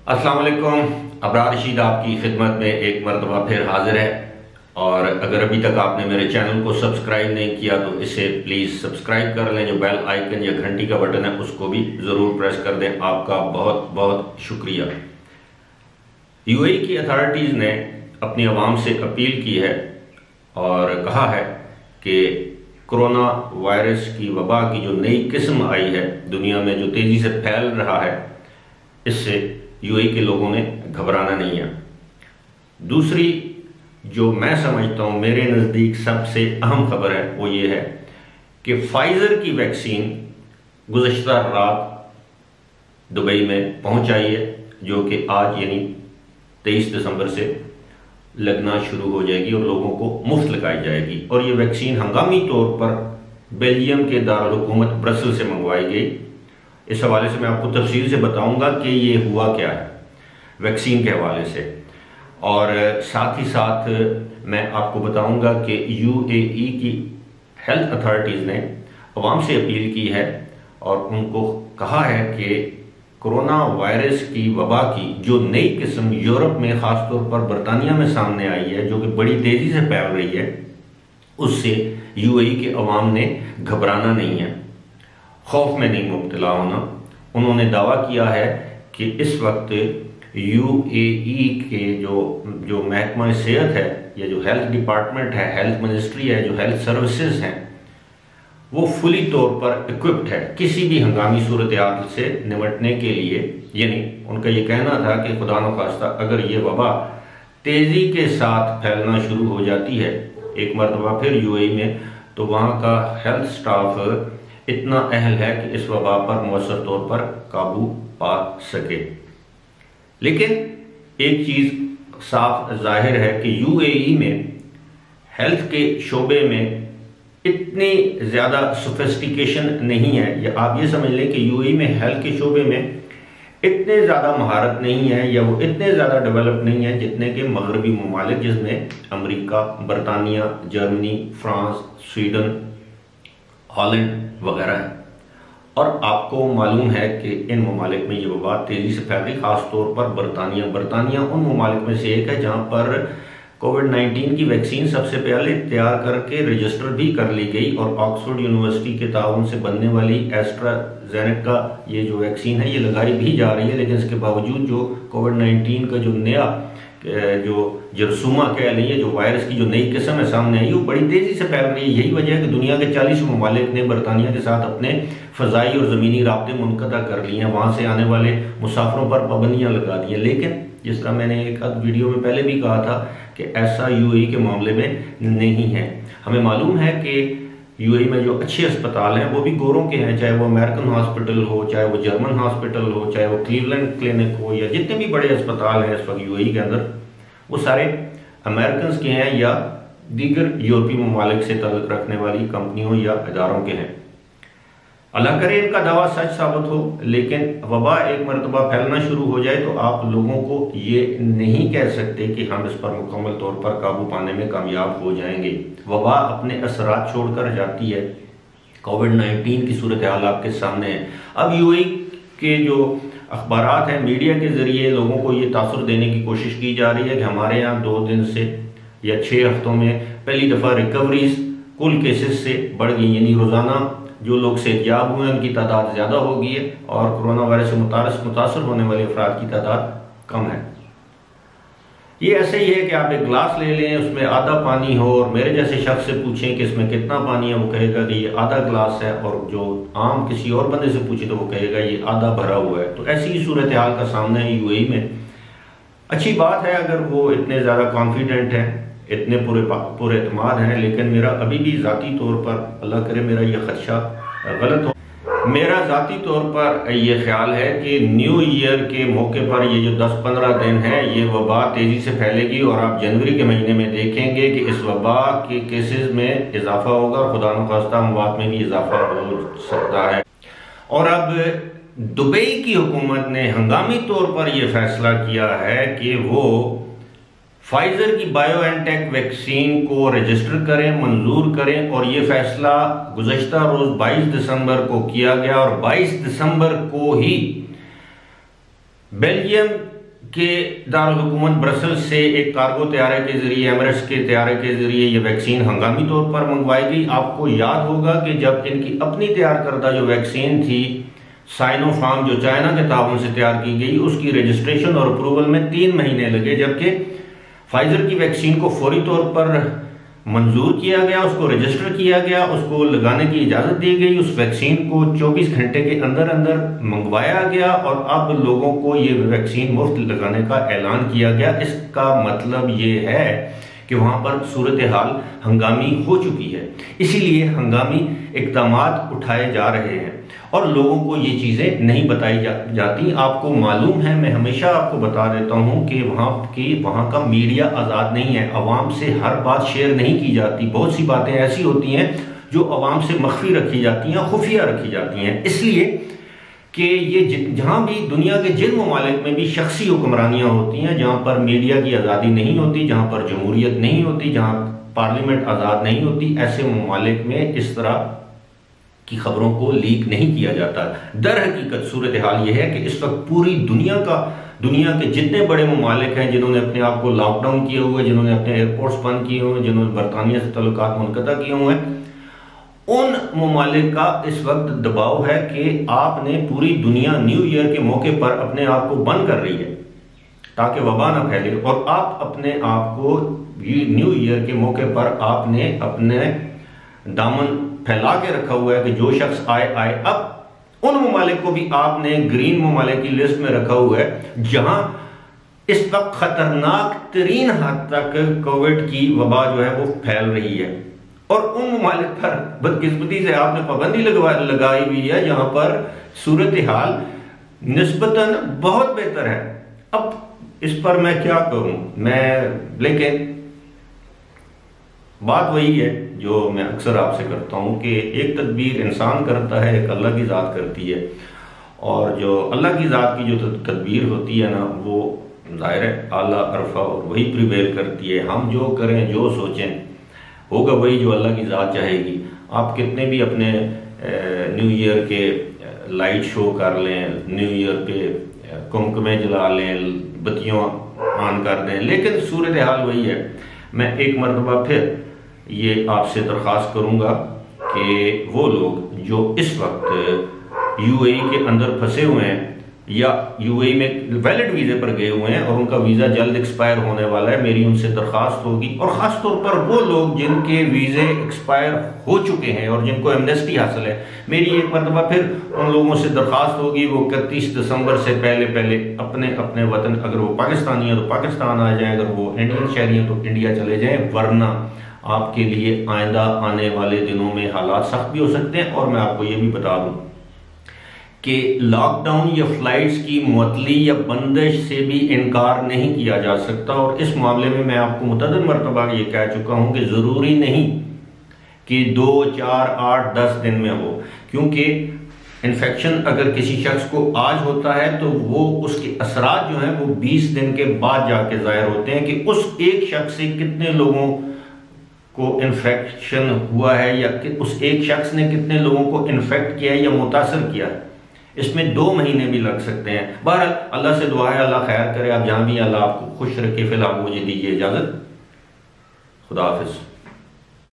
अस्सलाम वालेकुम। अबरार रशीद आपकी खिदमत में एक मरतबा फिर हाजिर है। और अगर अभी तक आपने मेरे चैनल को सब्सक्राइब नहीं किया तो इसे प्लीज़ सब्सक्राइब कर लें। जो बेल आइकन या घंटी का बटन है उसको भी ज़रूर प्रेस कर दें। आपका बहुत बहुत शुक्रिया। यूएई की अथॉरिटीज़ ने अपनी आवाम से अपील की है और कहा है कि कोरोना वायरस की वबा की जो नई किस्म आई है दुनिया में, जो तेज़ी से फैल रहा है, इससे यूएई के लोगों ने घबराना नहीं है। दूसरी जो मैं समझता हूँ मेरे नज़दीक सबसे अहम खबर है वो ये है कि फाइज़र की वैक्सीन गुज़श्ता रात दुबई में पहुँच आई है, जो कि आज यानी 23 दिसंबर से लगना शुरू हो जाएगी और लोगों को मुफ्त लगाई जाएगी। और ये वैक्सीन हंगामी तौर पर बेल्जियम के दारुल हुकूमत ब्रसल से मंगवाई गई। इस हवाले से मैं आपको तफसील से बताऊंगा कि ये हुआ क्या है वैक्सीन के हवाले से, और साथ ही साथ मैं आपको बताऊंगा कि यूएई की हेल्थ अथॉरिटीज़ ने अवाम से अपील की है और उनको कहा है कि कोरोना वायरस की वबा की जो नई किस्म यूरोप में ख़ास तौर पर बरतानिया में सामने आई है, जो कि बड़ी तेज़ी से फैल रही है, उससे यूएई के अवाम ने घबराना नहीं है, खौफ में नहीं मुब्तला होना। उन्होंने दावा किया है कि इस वक्त यूएई के जो महकमा सेहत है या जो हेल्थ डिपार्टमेंट है, हेल्थ मिनिस्ट्री है, जो हेल्थ सर्विसेज हैं, वो फुली तौर पर इक्विप्ड है किसी भी हंगामी सूरत हाल से निपटने के लिए। यानी उनका ये कहना था कि खुदा न खास्ता अगर ये वबा तेज़ी के साथ फैलना शुरू हो जाती है एक मरतबा फिर यूएई में, तो वहाँ का हेल्थ स्टाफ इतना अहल है कि इस वबा पर मौसर तौर पर काबू पा सके। लेकिन एक चीज़ साफ जाहिर है कि यूएई में हेल्थ के शोबे में इतनी ज़्यादा सोफिस्टिकेशन नहीं है, या आप ये समझ लें कि यूएई में हेल्थ के शोबे में इतने ज़्यादा महारत नहीं है या वो इतने ज़्यादा डेवलप नहीं है जितने के मगरबी ममालिक, जिसमें अमेरिका, बरतानिया, जर्मनी, फ्रांस, स्वीडन, हॉलैंड वगैरह है। और आपको मालूम है कि इन ममालिक में ये वबा तेज़ी से फैल रही, ख़ास तौर पर बरतानिया उन ममालिक में से एक है जहाँ पर कोविड-19 की वैक्सीन सबसे पहले तैयार करके रजिस्टर भी कर ली गई और ऑक्सफोर्ड यूनिवर्सिटी के ताउन से बनने वाली एस्ट्राजेनेका ये जो वैक्सीन है ये लगाई भी जा रही है। लेकिन इसके बावजूद जो कोविड-19 का जो नया जो जरसूमा कह लीजिए, जो वायरस की जो नई किस्म है सामने आई, वो बड़ी तेज़ी से फैल रही है। यही वजह है कि दुनिया के 40 ममालिक ने बरतानिया के साथ अपने फ़ज़ाई और ज़मीनी राब्ते मुनक़ता कर लिए हैं, वहाँ से आने वाले मुसाफिरों पर पाबंदियाँ लगा दी हैं। लेकिन जिस तरह मैंने एक वीडियो में पहले भी कहा था कि ऐसा यूएई के मामले में नहीं है। हमें मालूम है कि यूएई में जो अच्छे अस्पताल हैं वो भी गोरों के हैं, चाहे वो अमेरिकन हॉस्पिटल हो, चाहे वो जर्मन हॉस्पिटल हो, चाहे वो क्लीवलैंड क्लिनिक हो, या जितने भी बड़े अस्पताल हैं इस वक्त यूएई के अंदर, वो सारे अमेरिकन के हैं या दीगर यूरोपीय ममालिक से ताल्लुक़ रखने वाली कंपनियों या इदारों के हैं। अल्लाह करे इनका दावा सच साबित हो, लेकिन वबा एक मरतबा फैलना शुरू हो जाए तो आप लोगों को ये नहीं कह सकते कि हम इस पर मुकम्मल तौर पर काबू पाने में कामयाब हो जाएंगे। वबा अपने असरात छोड़कर जाती है। कोविड-19 की सूरत हाल आपके सामने है। अब यूएई के जो अखबारात हैं, मीडिया के ज़रिए लोगों को ये तासुर देने की कोशिश की जा रही है कि हमारे यहाँ 2 दिन से या 6 हफ्तों में पहली दफ़ा रिकवरीज कुल केसेस से बढ़ गई, यानी रोज़ाना जो लोग सेहतयाब हुए हैं उनकी तादाद ज़्यादा हो गई है और कोरोना वायरस से मुतासर होने वाले अफराद की तादाद कम है। ये ऐसे ही है कि आप एक गिलास ले लें, उसमें आधा पानी हो और मेरे जैसे शख्स से पूछें कि इसमें कितना पानी है, वो कहेगा कि ये आधा गिलास है, और जो आम किसी और बंदे से पूछे तो वो कहेगा ये आधा भरा हुआ है। तो ऐसी ही सूरत हाल का सामना है यूएई में। अच्छी बात है अगर वो इतने ज़्यादा कॉन्फिडेंट हैं, इतने पूरे एतमाद हैं, लेकिन मेरा अभी भी ज़ाती तौर पर, अल्लाह करे मेरा ये खदशा गलत हो, मेरा ज़ाती तौर पर ये ख्याल है कि न्यू ईयर के मौके पर ये जो 10-15 दिन है ये वबा तेज़ी से फैलेगी और आप जनवरी के महीने में देखेंगे कि इस वबा के केसेस में इजाफा होगा और खुदा न खास्ता अमवात में भी इजाफा हो सकता है। और अब दुबई की हुकूमत ने हंगामी तौर पर यह फैसला किया है कि वो फाइजर की बायोएनटेक वैक्सीन को रजिस्टर करें, मंजूर करें, और ये फैसला गुज़श्ता रोज 22 दिसंबर को किया गया और 22 दिसंबर को ही बेल्जियम कि दारुल हुकूमत ब्रसल्स से एक कार्गो तैयारे के जरिए, एमरेट्स के तैयारे के जरिए ये वैक्सीन हंगामी तौर पर मंगवाई गई। आपको याद होगा कि जब इनकी अपनी तैयार करदा जो वैक्सीन थी साइनोफार्म, जो चाइना के ताउन से तैयार की गई, उसकी रजिस्ट्रेशन और अप्रूवल में 3 महीने लगे, जबकि फाइजर की वैक्सीन को फौरी तौर पर मंजूर किया गया, उसको रजिस्टर किया गया, उसको लगाने की इजाज़त दी गई, उस वैक्सीन को 24 घंटे के अंदर अंदर मंगवाया गया और अब लोगों को ये वैक्सीन मुफ्त लगाने का ऐलान किया गया। इसका मतलब ये है कि वहाँ पर सूरत हाल हंगामी हो चुकी है, इसीलिए हंगामी इक़दामात उठाए जा रहे हैं और लोगों को ये चीज़ें नहीं बताई जाती। आपको मालूम है, मैं हमेशा आपको बता देता हूँ कि वहाँ का मीडिया आज़ाद नहीं है, अवाम से हर बात शेयर नहीं की जाती। बहुत सी बातें ऐसी होती हैं जो अवाम से मख्फी रखी जाती हैं, खुफिया रखी जाती हैं, इसलिए कि ये जहाँ भी दुनिया के जिन ममालिक में भी शख्सी हुक्मरानियाँ होती हैं, जहाँ पर मीडिया की आज़ादी नहीं होती, जहाँ पर जमहूरियत नहीं होती, जहाँ पार्लियामेंट आज़ाद नहीं होती, ऐसे ममालिक में इस तरह की खबरों को लीक नहीं किया जाता। दर हकीकत सूरत हाल यह है कि इस वक्त पूरी दुनिया के जितने बड़े ममालिक हैं जिन्होंने अपने आप को लॉकडाउन किए हुए, जिन्होंने अपने एयरपोर्ट्स बंद किए हुए, जिन्होंने बरतानिया से तल्लुकात मुनक़ता किए हुए हैं, उन ममालिक का इस वक्त दबाव है कि आपने पूरी दुनिया न्यू ईयर के मौके पर अपने आप को बंद कर रही है ताकि वबा ना फैले, और आप अपने आप को न्यू ईयर के मौके पर आपने अपने दामन फैला के रखा हुआ है कि जो शख्स आए। अब उन ममालिक को भी आपने ग्रीन ममालिक की लिस्ट में रखा हुआ है जहां इस वक्त खतरनाक तरीन हद तक कोविड की वबा जो है वो फैल रही है, और उन ममालिक पर बदकिस्मती से आपने पाबंदी लगाई हुई है जहां पर सूरत हाल निस्बतन बहुत बेहतर है। अब इस पर मैं क्या करूं, लेकिन बात वही है जो मैं अक्सर आपसे करता हूं कि एक तदबीर इंसान करता है, एक अल्लाह की ज़ात करती है, और जो अल्लाह की ज़ात की जो तदबीर होती है ना, वो ज़ाहिर है आला अरफा और वही प्रिवेल करती है। हम जो करें, जो सोचें, होगा वही जो अल्लाह की ज़ात चाहेगी। आप कितने भी अपने न्यू ईयर के लाइट शो कर लें, न्यू ईयर पे कुमकुमे जला लें, बत्तियों ऑन कर दें, लेकिन सूरत हाल वही है। मैं एक मरतबा फिर ये आपसे दरख्वास्त करूंगा कि वो लोग जो इस वक्त यूएई के अंदर फंसे हुए हैं या यूएई में वैलिड वीज़े पर गए हुए हैं और उनका वीज़ा जल्द एक्सपायर होने वाला है, मेरी उनसे दरख्वास्त होगी, और ख़ास तौर पर वो लोग जिनके वीज़े एक्सपायर हो चुके हैं और जिनको एमनेस्टी हासिल है, मेरी एक मरतबा फिर उन लोगों से दरख्वास्त होगी वो 31 दिसंबर से पहले अपने अपने वतन, अगर वो पाकिस्तानी है तो पाकिस्तान आ जाएं, अगर वो इंडियन शहरी हैं तो इंडिया चले जाएँ, वरना आपके लिए आइंदा आने वाले दिनों में हालात सख्त भी हो सकते हैं। और मैं आपको ये भी बता दूं कि लॉकडाउन या फ्लाइट्स की मुअत्तली या बंदिश से भी इनकार नहीं किया जा सकता, और इस मामले में मैं आपको मुतअद्दिद मरतबा ये कह चुका हूं कि ज़रूरी नहीं कि 2, 4, 8, 10 दिन में हो, क्योंकि इन्फेक्शन अगर किसी शख्स को आज होता है तो वो उसके असरात जो हैं वो 20 दिन के बाद जाके ज़ाहिर होते हैं कि उस एक शख्स से कितने लोगों को इन्फेक्शन हुआ है या कि उस एक शख्स ने कितने लोगों को इन्फेक्ट किया है या मुतासर किया है। इसमें 2 महीने भी लग सकते हैं। बहरहाल अल्लाह से दुआ है, अल्लाह खैर करे, आप जहां भी, अल्लाह आपको खुश रखे। फिलहाल मुझे दीजिए इजाजत, खुदा हाफिज।